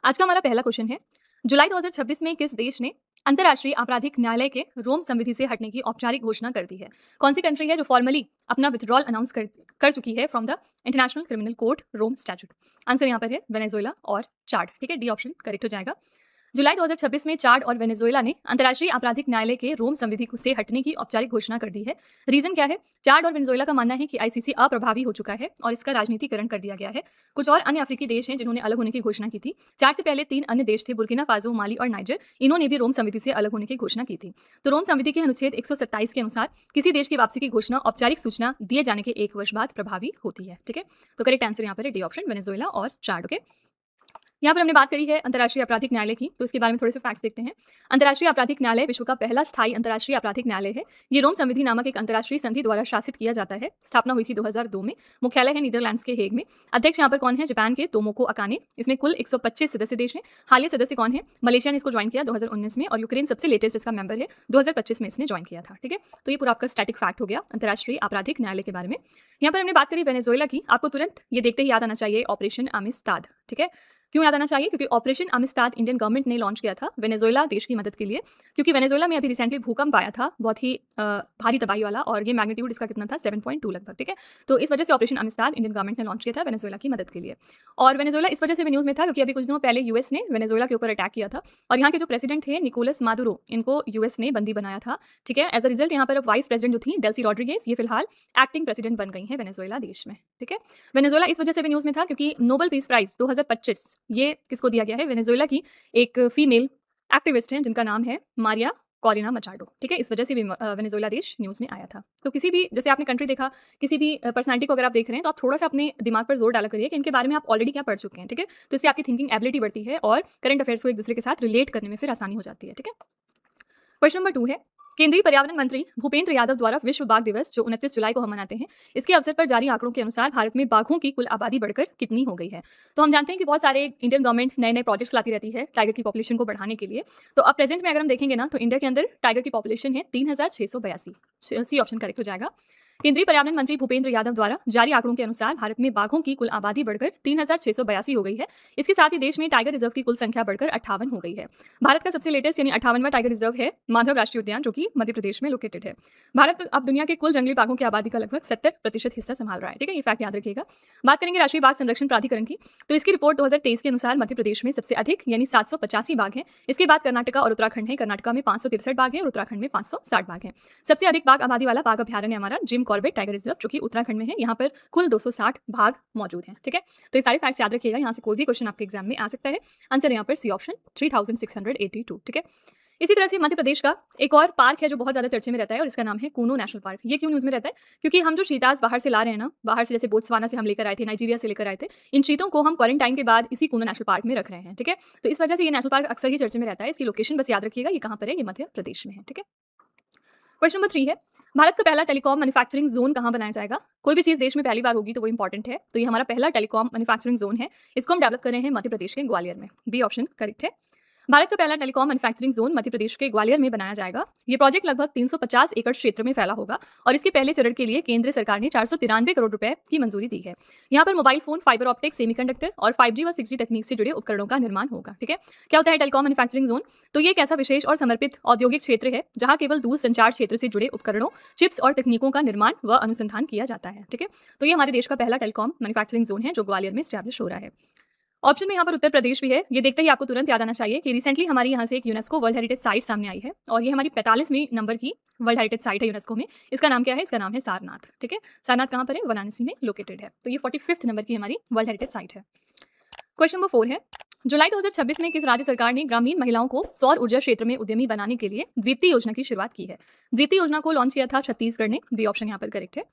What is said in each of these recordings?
आज का हमारा पहला क्वेश्चन है, जुलाई 2026 में किस देश ने अंतर्राष्ट्रीय आपराधिक न्यायालय के रोम संविधि से हटने की औपचारिक घोषणा कर दी है? कौन सी कंट्री है जो फॉर्मली अपना विथड्रॉल अनाउंस कर चुकी है from the International Criminal Court Rome Statute? Answer यहाँ पर है वेनेजुएला और चाड। ठीक है, डी ऑप्शन करेक्ट हो जाएगा। जुलाई 2026 में चाड और वेनेजुएला ने अंतर्राष्ट्रीय आपराधिक न्यायालय के रोम संविधि से हटने की औपचारिक घोषणा कर दी है। रीजन क्या है? चाड और वेनेजुएला का मानना है कि आईसीसी अप्रभावी हो चुका है और इसका राजनीतिकरण कर दिया गया है। कुछ और अन्य अफ्रीकी देश हैं जिन्होंने अलग होने की घोषणा की थी। चाड से पहले 3 अन्य देश थे, बुर्किना फासो, माली और नाइजर। इन्होंने भी रोम संविधि से अलग होने की घोषणा की थी। तो रोम संविधि के अनुच्छेद 127 के अनुसार किसी देश की वापसी की घोषणा औपचारिक सूचना दिए जाने के 1 वर्ष बाद प्रभावी होती है। ठीक है, तो करेक्ट आंसर यहाँ पर है डी ऑप्शन वेनेजुएला और चाड। ओके, यहाँ पर हमने बात करी है अंतर्राष्ट्रीय आपराधिक न्यायालय की, तो इसके बारे में थोड़े से फैक्ट्स देखते हैं। अंतर्राष्ट्रीय आपराधिक न्यायालय विश्व का पहला स्थायी अंतर्राष्ट्रीय आपराधिक न्यायालय है। ये रोम संविधि नामक एक अंतर्राष्ट्रीय संधि द्वारा शासित किया जाता है। स्थापना हुई थी 2002 में। मुख्यालय है नीदरलैंड्स के हेग में। अध्यक्ष यहाँ पर कौन है? जापान के तोमोको अकाने। इसमें कुल 125 सदस्य देश हैं। हालिया सदस्य कौन है? मलेशिया ने इसको ज्वाइन किया 2019 में, और यूक्रेन सबसे लेटेस्ट इसका मेंबर है, 2025 में इसने ज्वाइन किया था। ठीक है, तो ये पूरा आपका स्टैटिक फैक्ट हो गया अंतर्राष्ट्रीय आपराधिक न्यायालय के बारे में। यहाँ पर हमने बात करी वेनेजुएला की। आपको तुरंत ये देखते ही याद आना चाहिए ऑपरेशन अमिस्ताद। ठीक है, क्यों याद आना चाहिए? क्योंकि ऑपरेशन अमिस्ताद इंडियन गवर्नमेंट ने लॉन्च किया था वेनेजुएला देश की मदद के लिए, क्योंकि वेनेजुएला में अभी रिसेंटली भूकंप आया था, बहुत ही भारी तबाही वाला, और ये मैग्नीट्यूड इसका कितना था? 7.2 लगभग। ठीक है, तो इस वजह से ऑपरेशन अमिस्ताद इंडियन गवर्नमेंट ने लॉन्च किया था वेनेजुएला की मदद के लिए। और वेनेजुएला इस वजह से भी न्यूज़ में था क्योंकि अभी कुछ दिनों पहले यूएस ने वेनेजुएला के ऊपर अटैक किया था, और यहाँ के जो प्रेसिडेंट थे निकोलस मादुरो, इनको यूएस ने बंदी बनाया था। ठीक है, एज अ रिजल्ट यहाँ पर वाइस प्रेसिडेंट जो थी डेल्सी रॉड्रिगेज, ये फिलहाल एक्टिंग प्रेसिडेंट बन गई है वेनेजुएला देश में। ठीक है, वेनेजुएला इस वजह से भी न्यूज़ में था क्योंकि नोबेल पीस प्राइज 2025 ये किसको दिया गया है? वेनेजुएला की एक फीमेल एक्टिविस्ट हैं जिनका नाम है मारिया कॉरिना मचाडो। ठीक है, इस वजह से भी वेनेजुएला देश न्यूज़ में आया था। तो किसी भी, जैसे आपने कंट्री देखा, किसी भी पर्सनालिटी को अगर आप देख रहे हैं तो आप थोड़ा सा अपने दिमाग पर जोर डाला करिए कि इनके बारे में आप ऑलरेडी क्या पढ़ चुके हैं। ठीक है, तो इससे आपकी थिंकिंग एबिलिटी बढ़ती है और करंट अफेयर्स को एक दूसरे के साथ रिलेट करने में फिर आसानी हो जाती है। ठीक है, क्वेश्चन नंबर 2 है, केंद्रीय पर्यावरण मंत्री भूपेंद्र यादव द्वारा विश्व बाघ दिवस जो 29 जुलाई को हम मनाते हैं, इसके अवसर पर जारी आंकड़ों के अनुसार भारत में बाघों की कुल आबादी बढ़कर कितनी हो गई है? तो हम जानते हैं कि बहुत सारे इंडियन गवर्नमेंट नए नए प्रोजेक्ट्स लाती रहती है टाइगर की पॉपुलेशन को बढ़ाने के लिए। तो अब प्रेजेंट में अगर हम देखेंगे ना, तो इंडिया के अंदर टाइगर की पॉपुलेशन है 3682। सी ऑप्शन करेक्ट हो जाएगा। केंद्रीय पर्यावरण मंत्री भूपेंद्र यादव द्वारा जारी आंकड़ों के अनुसार भारत में बाघों की कुल आबादी बढ़कर 3682 हो गई है। इसके साथ ही देश में टाइगर रिजर्व की कुल संख्या बढ़कर 58 हो गई है। भारत का सबसे लेटेस्ट यानी 58वां टाइगर रिजर्व है माधव राष्ट्रीय उद्यान, जो कि मध्य प्रदेश में लोकेटेड है। भारत अब दुनिया के कुल जंगली बाघों की आबादी का लगभग 70% हिस्सा संभाल रहा है। ठीक है, ये फैक्ट याद रखिएगा। बात करेंगे राष्ट्रीय बाघ संरक्षण प्राधिकरण की, तो इसकी रिपोर्ट 2023 के अनुसार मध्य प्रदेश में सबसे अधिक यानी 785 बाघ हैं। इसके बाद कर्नाटका और उत्तराखंड है। कर्नाटका में 563 बाघ हैं और उत्तराखंड में 560 बाघ हैं। सबसे अधिक बाघ आबादी वाला बाघ अभ्यारण्य हमारा जिम कॉर्बेट टाइगर रिजर्व, जो कि उत्तराखंड में है। यहाँ पर कुल 260 बाघ मौजूद हैं। ठीक है, तो ये सारे फैक्ट्स याद रखिएगा, यहाँ से कोई भी क्वेश्चन आपके एग्जाम में आ सकता है। आंसर यहाँ पर सी ऑप्शन 3682। ठीक है, इसी तरह से मध्य प्रदेश का एक और पार्क है जो बहुत ज्यादा चर्चे में रहता है, और इसका नाम है कूनो नेशनल पार्क। ये क्यों न्यूज़ में रहता है? क्योंकि हम जो चीताज बाहर से ला रहे हैं ना, बाहर से, जैसे बोत्सवाना से हम लेकर आए थे, नाइजीरिया से लेकर आए थे, इन चीतों को हम क्वारंटाइन के बाद इसी कूनो नेशनल पार्क में रख रहे हैं। ठीक है, तो इस वजह से ये नेशनल पार्क अक्सर ही चर्चे में रहता है। इसकी लोकेशन बस याद रखिएगा, ये कहाँ पर है? ये मध्य प्रदेश में है। ठीक है, क्वेश्चन नंबर 3 है, भारत का पहला टेलीकॉम मैन्युफैक्चरिंग जोन कहाँ बनाया जाएगा? कोई भी चीज देश में पहली बार होगी तो वो इंपॉर्टेंट है, तो ये हमारा पहला टेलीकॉम मैन्युफैक्चरिंग जोन है। इसको हम डेवलप कर रहे हैं मध्य प्रदेश के ग्वालियर में। बी ऑप्शन करेक्ट है। भारत का पहला telecom manufacturing zone Madhya Pradesh के ग्वालियर में बनाया जाएगा। ये प्रोजेक्ट लगभग 350 एकड़ क्षेत्र में फैला होगा, और इसके पहले चरण के लिए केंद्र सरकार ने 493 करोड़ रुपए की मंजूरी दी है। यहाँ पर mobile phone, fibre optic, semiconductor और 5G व 6G तकनीक से जुड़े उपकरणों का निर्माण होगा। ठीक है, क्या होता है टेलीकॉम मैन्युफैक्चरिंग जोन? तो ये एक ऐसा विशेष और समर्पित औद्योगिक क्षेत्र है जहाँ केवल दूर संचार क्षेत्र से जुड़े उपकरणों, चिप्स और तकनीकों का निर्माण व अनुसंधान किया जाता है। ठीक है, तो ये हमारे देश का पहला टेलीकॉम मैन्युफैक्चरिंग जोन है जो ग्वालियर में स्टैब्लिश हो रहा है। ऑप्शन में यहाँ पर उत्तर प्रदेश भी है। ये देखते ही आपको तुरंत याद आना चाहिए कि रिसेंटली हमारी यहाँ से एक यूनेस्को वर्ल्ड हेरिटेज साइट सामने आई है, और ये हमारी 45वीं नंबर की वर्ल्ड हेरिटेज साइट है यूनेस्को में। इसका नाम क्या है? इसका नाम है सारनाथ। ठीक है, सारनाथ कहाँ पर है? वाराणसी में लोकेटेड है। तो ये 45th नंबर की हमारी वर्ल्ड हेरिटेज साइट है। क्वेश्चन नंबर 4 है, जुलाई 2026 में किस राज्य सरकार ने ग्रामीण महिलाओं को सौर ऊर्जा क्षेत्र में उद्यमी बनाने के लिए द्वितीय योजना की शुरुआत की है? द्वितीय योजना को लॉन्च किया था छत्तीसगढ़ ने। बी ऑप्शन यहाँ पर करेक्ट है।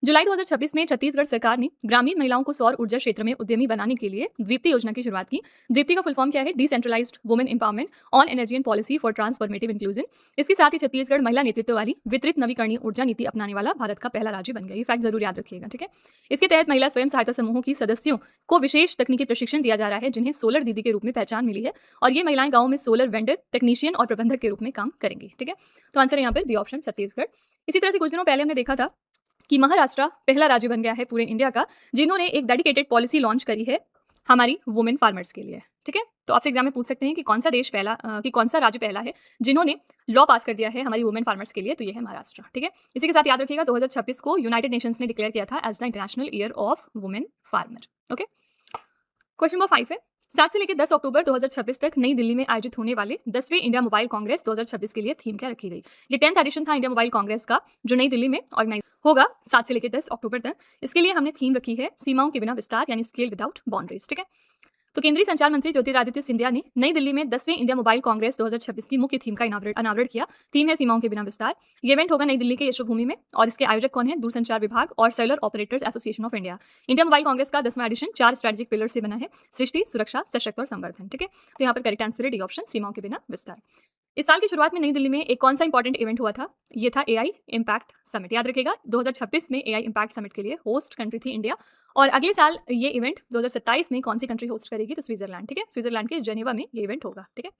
जुलाई 2026 में छत्तीसगढ़ सरकार ने ग्रामीण महिलाओं को सौर ऊर्जा क्षेत्र में उद्यमी बनाने के लिए द्वितीय योजना की शुरुआत की। द्वितीय का फुल फॉर्म क्या है? Decentralised women empowerment on energy and policy for transformative inclusion. इसके साथ ही छत्तीसगढ़ महिला नेतृत्व वाली वितरित नवीकरणीय ऊर्जा नीति अपनाने वाला भारत का पहला राज्य बन गया। ये फैक्ट जरूर याद रखिएगा। ठीक है, इसके तहत महिला स्वयं सहायता समूहों की सदस्यों को विशेष तकनीकी प्रशिक्षण दिया जा रहा है, जिन्हें सोलर दीदी के रूप में पहचान मिली है, और ये महिलाएं गाँव में सोलर वेंडर, टेक्नीशियन और प्रबंधक के रूप में काम करेंगी। ठीक है, तो आंसर यहाँ पर बी ऑप्शन छत्तीसगढ़। इसी तरह से कुछ दिनों पहले हमने देखा था कि महाराष्ट्र पहला राज्य बन गया है पूरे इंडिया का जिन्होंने एक डेडिकेटेड पॉलिसी लॉन्च करी है हमारी वुमेन फार्मर्स के लिए। ठीक है, तो आपसे एग्जाम में पूछ सकते हैं कि कौन सा देश कौन सा राज्य पहला है जिन्होंने लॉ पास कर दिया है हमारी वुमेन फार्मर्स के लिए, तो ये है महाराष्ट्र। ठीक है, इसी के साथ याद रखिएगा 2026 को यूनाइटेड नेशंस ने डिक्लेयर किया था as the international year of women farmer. Okay, question number 5 है 7 से लेकर 10 अक्टूबर 2026 तक नई दिल्ली में आयोजित होने वाले 10वें इंडिया मोबाइल कांग्रेस 2026 के लिए थीम क्या रखी गई। ये 10th एडिशन था इंडिया मोबाइल कांग्रेस का, जो नई दिल्ली में ऑर्गेनाइज होगा 7 से लेकर 10 अक्टूबर तक। इसके लिए हमने थीम रखी है सीमाओं के बिना विस्तार, यानी स्केल विदाउट बाउंड्रीज। ठीक है, तो केंद्रीय संचार मंत्री ज्योतिरादित्य सिंधिया ने नई दिल्ली में 10वें इंडिया मोबाइल कांग्रेस 2026 की मुख्य थीम का अनावरण किया। थीम है सीमाओं के बिना विस्तार। ये इवेंट होगा नई दिल्ली के यशोभूमि में और इसके आयोजक कौन है? दूरसंचार विभाग और cellular operators association of India. India mobile Congress का 10वां एडिशन 4 स्ट्रेटेजिक पिलर से बना है: सृष्टि, सुरक्षा, सशक्त और संवर्धन। ठीक है, तो यहाँ पर करेक्ट आंसर है डी ऑप्शन, सीमाओं के बिना विस्तार। इस साल की शुरुआत में नई दिल्ली में एक कौन सा इंपॉर्टेंट इवेंट हुआ था? ये था एआई इम्पैक्ट समिट। याद रखिएगा 2026 में एआई इम्पैक्ट समिट के लिए होस्ट कंट्री थी इंडिया, और अगले साल ये इवेंट 2027 में कौन सी कंट्री होस्ट करेगी? तो स्विट्जरलैंड। ठीक है, स्विट्जरलैंड के जेनेवा में ये इवेंट होगा। ठीक है,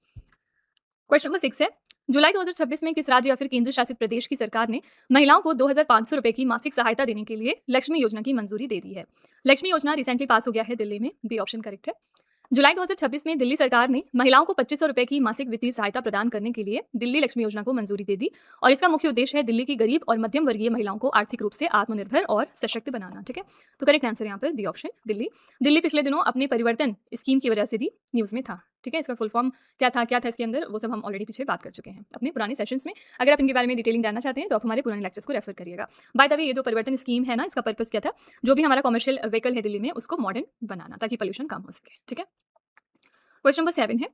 क्वेश्चन नंबर 6 है जुलाई 2026 में किस राज्य या फिर केंद्र शासित प्रदेश की सरकार ने महिलाओं को 2500 रुपए की मासिक सहायता देने के लिए लक्ष्मी योजना की मंजूरी दे दी है? लक्ष्मी योजना रिसेंटली पास हो गया है दिल्ली में, बी ऑप्शन करेक्ट है। जुलाई 2026 में दिल्ली सरकार ने महिलाओं को 2500 रुपए की मासिक वित्तीय सहायता प्रदान करने के लिए दिल्ली लक्ष्मी योजना को मंजूरी दे दी, और इसका मुख्य उद्देश्य है दिल्ली की गरीब और मध्यम वर्गीय महिलाओं को आर्थिक रूप से आत्मनिर्भर और सशक्त बनाना। ठीक है, तो करेक्ट आंसर यहाँ पर बी ऑप्शन दिल्ली। दिल्ली पिछले दिनों अपने परिवर्तन स्कीम की वजह से भी न्यूज में था। ठीक है, इसका फुल फॉर्म क्या था इसके अंदर, वो सब हम ऑलरेडी पीछे बात कर चुके हैं अपने पुराने सेशंस में। अगर आप इनके बारे में डिटेलिंग जानना चाहते हैं तो आप हमारे पुराने लेक्चर्स को रेफर करिएगा। बाय द वे, ये जो परिवर्तन स्कीम है ना, इसका पर्पस क्या था? जो भी हमारा कमर्शियल व्हीकल है दिल्ली में उसको मॉडर्न बनाना, ताकि पोल्यूशन कम हो सके। ठीक है, क्वेश्चन नंबर 7 है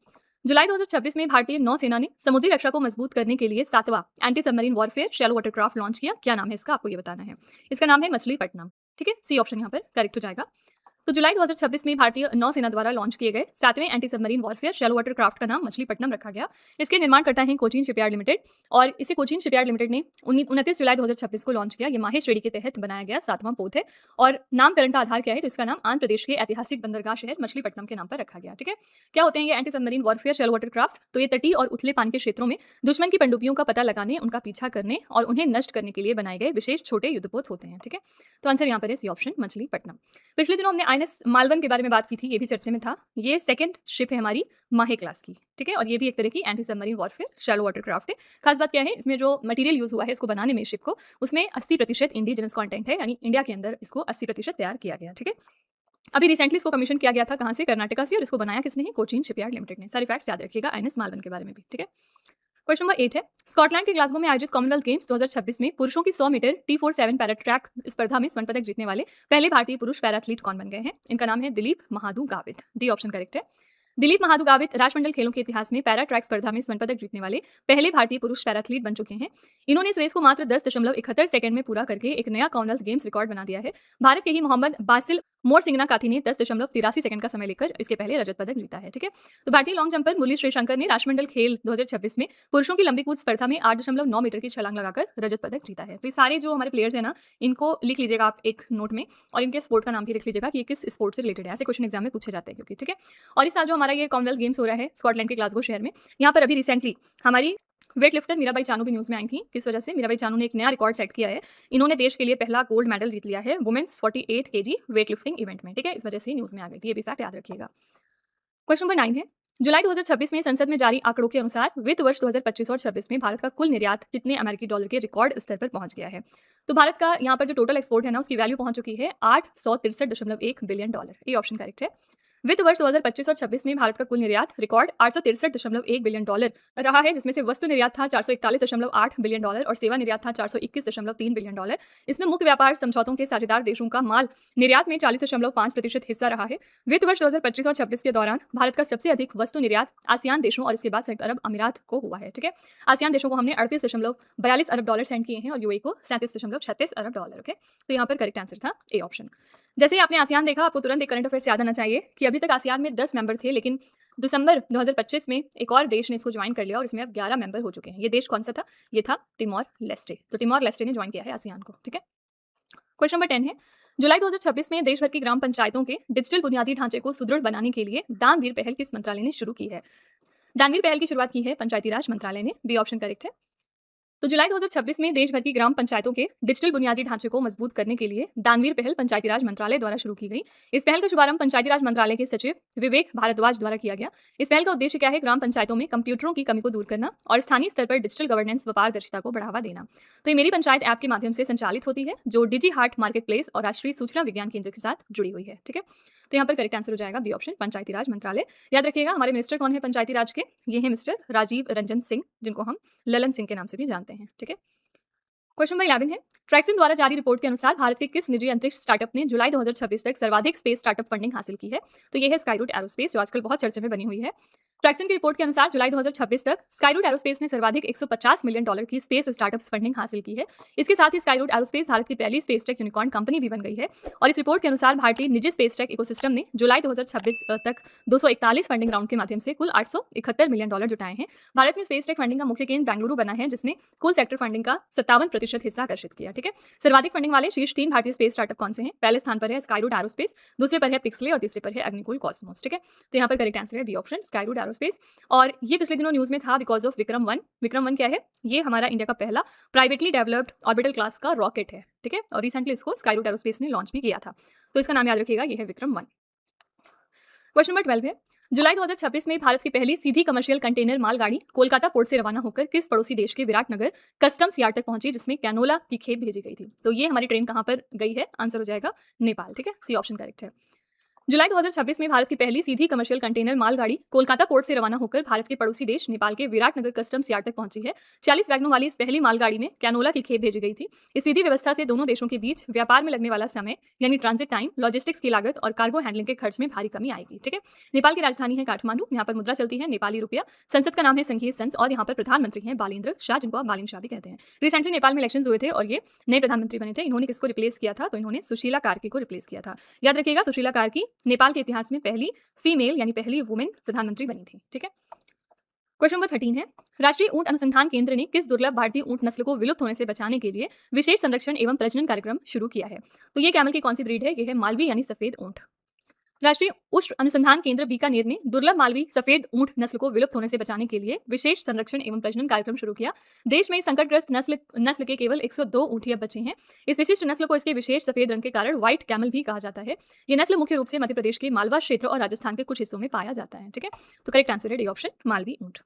जुलाई 2026 में भारतीय नौसेना ने समुद्री रक्षा को मजबूत करने के लिए 7वां anti submarine warfare shallow watercraft launch किया। क्या नाम है इसका? आपको ये बताना है। इसका नाम है मछलीपट्टनम। ठीक है, सी ऑप्शन यहाँ पर करेक्ट हो जाएगा। तो जुलाई 2026 में भारतीय नौसेना द्वारा लॉन्च किए गए 7वें anti submarine warfare shallow watercraft का नाम मछलीपट्टनम रखा गया। इसके निर्माण करता है कोचीन शिपयार्ड लिमिटेड, और इसे कोचीन शिपयार्ड लिमिटेड ने 29 जुलाई 2026 को लॉन्च किया। ये माहे श्रेणी के तहत बनाया गया 7वां पोत है, और नामकरण का आधार क्या है? तो इसका नाम आंध्र प्रदेश के ऐतिहासिक बंदरगाह शहर मछलीपट्टनम के नाम पर रखा गया। ठीक है, क्या होते हैं ये anti submarine warfare shallow watercraft? तो ये तटीय और उथले पानी के क्षेत्रों में दुश्मन की पनडुब्बियों का पता लगाने, उनका पीछा करने और उन्हें नष्ट करने के लिए बनाए गए विशेष छोटे युद्धपोत होते हैं। ठीक है, तो आंसर यहाँ पर है सी ऑप्शन, मछलीपट्टनम। पिछले दिनों हमने आईएनएस मालवन के बारे में बात की थी, ये भी चर्चे में था। ये सेकंड शिप है हमारी माहे क्लास की। ठीक है, और ये भी एक तरह की anti submarine warfare shallow watercraft है। खास बात क्या है, इसमें जो मटेरियल यूज हुआ है इसको बनाने में, शिप को, उसमें 80% इंडिजिनस कंटेंट है, यानी इंडिया के अंदर इसको 80% तैयार किया गया। ठीक है, अभी रिसेंटली इसको कमीशन किया गया था, कहाँ से? कर्नाटका से, और इसको बनाया किसने है? कोचीन शिपयार्ड लिमिटेड ने। सारे फैक्ट्स याद रखिएगा आईएनएस मालवन के बारे में भी। ठीक है, क्वेश्चन नंबर 8 है स्कॉटलैंड के ग्लासगो में आयोजित कॉमनवेल्थ गेम्स 2026 में पुरुषों की 100 मीटर T47 पैरा ट्रैक स्पर्धा में स्वर्ण पदक जीतने वाले पहले भारतीय पुरुष पैरा एथलीट कौन बन गए हैं? इनका नाम है Dilip Mahadu Gavit. D option correct है। दिलीप महादू गावित राष्ट्रमंडल खेलों के इतिहास में पैरा ट्रैक स्पर्धा में स्वर्ण पदक जीतने वाले पहले भारतीय पुरुष पैरा एथलीट बन चुके हैं। इन्होंने इस रेस को मात्र 10.71 सेकंड में पूरा करके एक नया कॉमनवेल्थ गेम्स रिकॉर्ड बना दिया है। भारत के ही मोहम्मद बासिल मोरसिंगना काथी ने 10.83 सेकंड का समय लेकर इसके पहले रजत पदक जीता है। ठीक है, तो भारतीय लॉन्ग जंपर मुरली श्रीशंकर ने राष्ट्रमंडल खेल 2026 में पुरुषों की लंबी कूद स्पर्धा में 8.9 मीटर की छलांग लगाकर रजत पदक जीता है। तो ये सारे जो हमारे प्लेयर्स हैं ना, इनको लिख लीजिएगा आप एक नोट में, और इनके स्पोर्ट का नाम भी लिख लीजिएगा कि ये किस स्पोर्ट से रिलेटेड है। ऐसे क्वेश्चन एग्जाम में पूछे जाते हैं क्योंकि। ठीक है, और इस साल जो हमारा ये कॉमनवेल्थ गेम्स हो रहा है स्कॉटलैंड के ग्लासगो शहर में, यहाँ पर अभी रिसेंटली हमारी वेट लिफ्टर मीराबाई चानू भी न्यूज में आई थी। किस वजह से? मीराबाई चानू ने एक नया रिकॉर्ड सेट किया है। इन्होंने देश के लिए पहला गोल्ड मेडल जीत लिया है women's 48 kg weight lifting event में। ठीक है, इस वजह से न्यूज में आ गई थी, ये भी फैक्ट याद रखिएगा। क्वेश्चन नंबर 9 है जुलाई 2026 में संसद में जारी आंकड़ों के अनुसार वित्त वर्ष 2025 और 26 में भारत का कुल निर्यात कितने अमेरिकी डॉलर के रिकॉर्ड स्तर पर पहुंच गया है? तो भारत का यहाँ पर जो टोटल एक्सपोर्ट है ना, उसकी वैल्यू पहुंच चुकी है $863.1 बिलियन। ये ऑप्शन करेक्ट है। वित्त वर्ष 2025 और 26 में भारत का कुल निर्यात रिकॉर्ड $863.1 बिलियन रहा है, जिसमें से वस्तु निर्यात था $441.8 बिलियन और सेवा निर्यात था $421.3 बिलियन। इसमें मुक्त व्यापार समझौतों के साझेदार देशों का माल निर्यात में 40.5% हिस्सा रहा है। वित्त वर्ष 2025 और 26 के दौरान भारत का सबसे अधिक वस्तु निर्यात आसियान देशों और इसके बाद संयुक्त अरब अमीरात को हुआ है। ठीक है, आसियान देशों को हमने $38.42 अरब सेंड किए हैं और यूएई को $37.36 अरब। ओके, तो यहाँ पर करेक्ट आंसर था ए ऑप्शन। जैसे ही आपने आसियान देखा, आपको तुरंत एक करंट अफेयर्स याद आना चाहिए कि अभी तक आसियान में 10 मेंबर थे, लेकिन दिसंबर 2025 में एक और देश ने इसको ज्वाइन कर लिया और इसमें अब 11 मेंबर हो चुके हैं। ये देश कौन सा था? ये था टिमोर लेस्टे। तो टिमोर लेस्टे ने ज्वाइन किया है आसियान को। ठीक है, क्वेश्चन नंबर 10 है जुलाई 2026 में देश भर की ग्राम पंचायतों के डिजिटल बुनियादी ढांचे को सुदृढ़ बनाने के लिए दानवीर पहल किस मंत्रालय ने शुरू की है? दानवीर पहल की शुरुआत की है पंचायती राज मंत्रालय ने। बी ऑप्शन करेक्ट है। तो जुलाई 2026 में देश भर की ग्राम पंचायतों के डिजिटल बुनियादी ढांचे को मजबूत करने के लिए दानवीर पहल पंचायती राज मंत्रालय द्वारा शुरू की गई। इस पहल का शुभारंभ पंचायती राज मंत्रालय के सचिव विवेक भारद्वाज द्वारा किया गया। इस पहल का उद्देश्य क्या है? ग्राम पंचायतों में कंप्यूटरों की कमी को दूर करना और स्थानीय स्तर पर डिजिटल गवर्नेंस व पारदर्शिता को बढ़ावा देना। तो ये मेरी पंचायत ऐप के माध्यम से संचालित होती है, जो डिजी हार्ट मार्केट प्लेस और राष्ट्रीय सूचना विज्ञान केंद्र के साथ जुड़ी हुई है। ठीक है, तो यहाँ पर करेक्ट आंसर हो जाएगा बी ऑप्शन, पंचायती राज मंत्रालय। याद रखिएगा, हमारे मिनिस्टर कौन है पंचायती राज के? ये है मिस्टर राजीव रंजन सिंह, जिनको हम ललन सिंह के नाम से भी जानते हैं। ठीक है, क्वेश्चन नंबर 11 है, ट्रैक्सन द्वारा जारी रिपोर्ट के अनुसार भारत के किस निजी अंतरिक्ष स्टार्टअप ने जुलाई 2026 तक सर्वाधिक स्पेस स्टार्टअप फंडिंग हासिल की है? तो ये है स्काईरूट एरोस्पेस, जो आजकल बहुत चर्चे में बनी हुई है। ट्रैक्सन की रिपोर्ट के अनुसार जुलाई 2026 तक स्काईरूट एरोस्पेस ने सर्वाधिक $150 मिलियन की स्पेस स्टार्टअप्स फंडिंग हासिल की है। इसके साथ ही स्काईरूट एरोस्पेस भारत की पहली स्पेस टेक यूनिकॉर्न कंपनी भी बन गई है। और इस रिपोर्ट के अनुसार भारतीय निजी स्पेस टेक इकोसिस्टम ने जुलाई 2026 तक 241 फंडिंग राउंड के माध्यम से कुल $871 मिलियन जुटाए हैं। भारत में स्पेस टेक फंडिंग का मुख्य केंद्र बेंगलुरु बना है, जिसने कुल सेक्टर फंडिंग का 57% हिस्सा आकर्षित किया। ठीक है, सर्वाधिक फंडिंग वाले शीर्ष 3 भारतीय स्पेस स्टार्टअप कौन से हैं? पहले स्थान पर है स्काईरूट एरोस्पेस, दूसरे पर है पिक्सले और तीसरे पर है अग्निकुल कॉस्मोस। ठीक है, तो यहाँ पर करेक्ट आंसर है बी ऑप्शन, स्काईरूट एरोस्पेस। और ये पिछले दिनों न्यूज में था बिकॉज ऑफ विक्रम 1। विक्रम 1 क्या है? ये हमारा इंडिया का पहला प्राइवेटली डेवलप्ड ऑर्बिटल क्लास का रॉकेट है। ठीक है, और रिसेंटली इसको स्काईरूट एरोस्पेस ने लॉन्च भी किया था, तो इसका नाम याद रखिएगा, ये है विक्रम 1। क्वेश्चन नंबर 12 है, जुलाई 2026 में भारत की पहली सीधी कमर्शियल कंटेनर मालगाड़ी कोलकाता पोर्ट से रवाना होकर किस पड़ोसी देश के विराटनगर कस्टम्स यार्ड तक पहुंची, जिसमें कैनोला की खेप भेजी गई थी? तो ये हमारी ट्रेन कहां पर गई है? आंसर हो जाएगा नेपाल। ठीक है, सी ऑप्शन करेक्ट है। जुलाई 2026 में भारत की पहली सीधी कमर्शियल कंटेनर मालगाड़ी कोलकाता पोर्ट से रवाना होकर भारत के पड़ोसी देश नेपाल के विराटनगर कस्टम्स यार्ड तक पहुंची है। 40 वैगनों वाली इस पहली मालगाड़ी में कैनोला की खेप भेजी गई थी। इस सीधी व्यवस्था से दोनों देशों के बीच व्यापार में लगने वाला समय यानी ट्रांजिट टाइम, लॉजिस्टिक्स की लागत और कार्गो हैंडलिंग के खर्च में भारी कमी आएगी। ठीक है, नेपाल की राजधानी है काठमांडू, यहाँ पर मुद्रा चलती है नेपाली रुपया, संसद का नाम है संघीय संसद और यहाँ पर प्रधानमंत्री हैं बालेंद्र शाह, जिनको आप बालिन शाह भी कहते हैं। रिसेंटली नेपाल में इलेक्शन हुए थे और ये नए प्रधानमंत्री बने थे। इन्होंने किसको रिप्लेस किया था? तो इन्होंने सुशीला कार्की को रिप्लेस किया था। याद रखिएगा, सुशीला कार्की नेपाल के इतिहास में पहली फीमेल यानी पहली वुमेन प्रधानमंत्री बनी थी। ठीक है, क्वेश्चन नंबर 13 है, राष्ट्रीय ऊंट अनुसंधान केंद्र ने किस दुर्लभ भारतीय ऊंट नस्ल को विलुप्त होने से बचाने के लिए विशेष संरक्षण एवं प्रजनन कार्यक्रम शुरू किया है? तो ये कैमल की कौन सी ब्रीड है? ये है मालवी यानी सफेद ऊंट। राष्ट्रीय ऊष्ट अनुसंधान केंद्र बीकानेर ने दुर्लभ मालवी सफेद ऊंट नस्ल को विलुप्त होने से बचाने के लिए विशेष संरक्षण एवं प्रजनन कार्यक्रम शुरू किया। देश में संकटग्रस्त नस्ल के केवल 102 ऊंट ही अब बचे हैं। इस विशिष्ट नस्ल को इसके विशेष सफेद रंग के कारण व्हाइट कैमल भी कहा जाता है। ये नस्ल मुख्य रूप से मध्य प्रदेश के मालवा क्षेत्र और राजस्थान के कुछ हिस्सों में पाया जाता है। ठीक है, तो करेक्ट आंसर है डी ऑप्शन, मालवी ऊंट।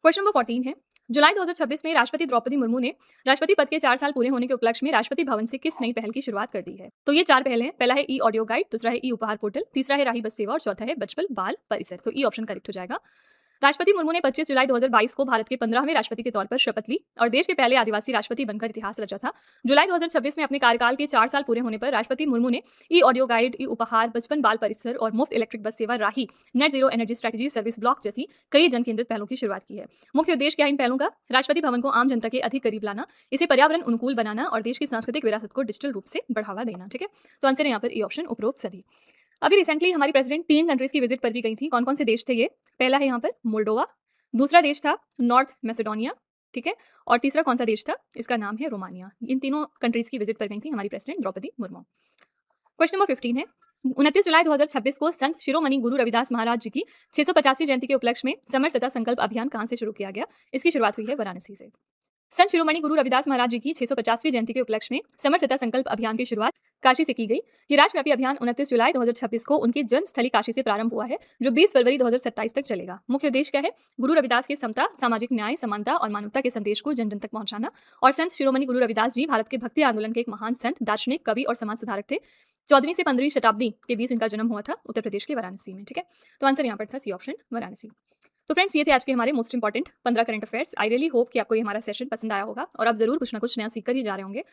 क्वेश्चन नंबर 14 है, जुलाई 2026 में राष्ट्रपति द्रौपदी मुर्मू ने राष्ट्रपति पद के 4 साल पूरे होने के उपलक्ष्य में राष्ट्रपति भवन से किस नई पहल की शुरुआत कर दी है? तो ये 4 पहल हैं। पहला है ई ऑडियो गाइड, दूसरा है ई उपहार पोर्टल, तीसरा है राही बस सेवा और चौथा है बचपन बाल परिसर। तो ई ऑप्शन करेक्ट हो जाएगा। राष्ट्रपति मुर्मू ने 25 जुलाई 2022 को भारत के 15वें राष्ट्रपति के तौर पर शपथ ली और देश के पहले आदिवासी राष्ट्रपति बनकर इतिहास रचा था। जुलाई 2026 में अपने कार्यकाल के 4 साल पूरे होने पर राष्ट्रपति मुर्मू ने ई ऑडियो गाइड, ई उपहार, बचपन बाल परिसर और मुफ्त इलेक्ट्रिक बस सेवा, Rahi, net zero energy strategy service block जैसी कई जन केंद्रित पहलों की शुरुआत की है। मुख्य उद्देश्य क्या है इन पहलों का? राष्ट्रपति भवन को आम जनता के अधिक करीब लाना, इसे पर्यावरण अनुकूल बनाना और देश की सांस्कृतिक विरासत को डिजिटल रूप से बढ़ावा देना। ठीक है, तो आंसर है यहाँ पर ई ऑप्शन, उपरोक्त सभी। अभी रिसेंटली हमारी प्रेसिडेंट 3 कंट्रीज की विजिट पर भी गई थी। कौन कौन से देश थे ये? पहला है यहाँ पर मोल्डोवा, दूसरा देश था नॉर्थ मैसेडोनिया, ठीक है, और तीसरा कौन सा देश था? इसका नाम है रोमानिया। इन तीनों कंट्रीज की विजिट पर गई थी हमारी president Droupadi Murmu. Question number 15 है, 29 जुलाई 2026 को संत शिरोमणि गुरु रविदास महाराज जी की 650वीं जयंती के उपलक्ष्य में समरसता संकल्प अभियान कहां से शुरू किया गया? इसकी शुरुआत हुई है वाराणसी से। संत शिरोमणि गुरु रविदास महाराज जी की 650वीं जयंती के उपलक्ष्य में समरसता संकल्प अभियान की शुरुआत काशी से की गई। ये राष्ट्रव्यापी अभियान 29 जुलाई 2026 को उनकी जन्मस्थली काशी से प्रारंभ हुआ है, जो 20 फरवरी 2027 तक चलेगा। मुख्य उद्देश्य क्या है? गुरु रविदास के समता, सामाजिक न्याय, समानता और मानवता के संदेश को जन जन तक पहुंचाना। और संत शिरोमणि गुरु रविदास जी भारत के भक्ति आंदोलन के एक महान संत, दार्शनिक, कवि और समाज सुधारक थे। 14वीं से 15वीं शताब्दी के बीच इनका जन्म हुआ था उत्तर प्रदेश के वाराणसी में। ठीक है, तो आंसर यहाँ पर था सी ऑप्शन, वाराणसी। तो फ्रेंड्स, ये थे आज के हमारे most important 15 current affairs. I really hope कि आपको ये हमारा सेशन पसंद आया होगा और आप जरूर कुछ ना कुछ नया सीख कर ही जा रहे होंगे।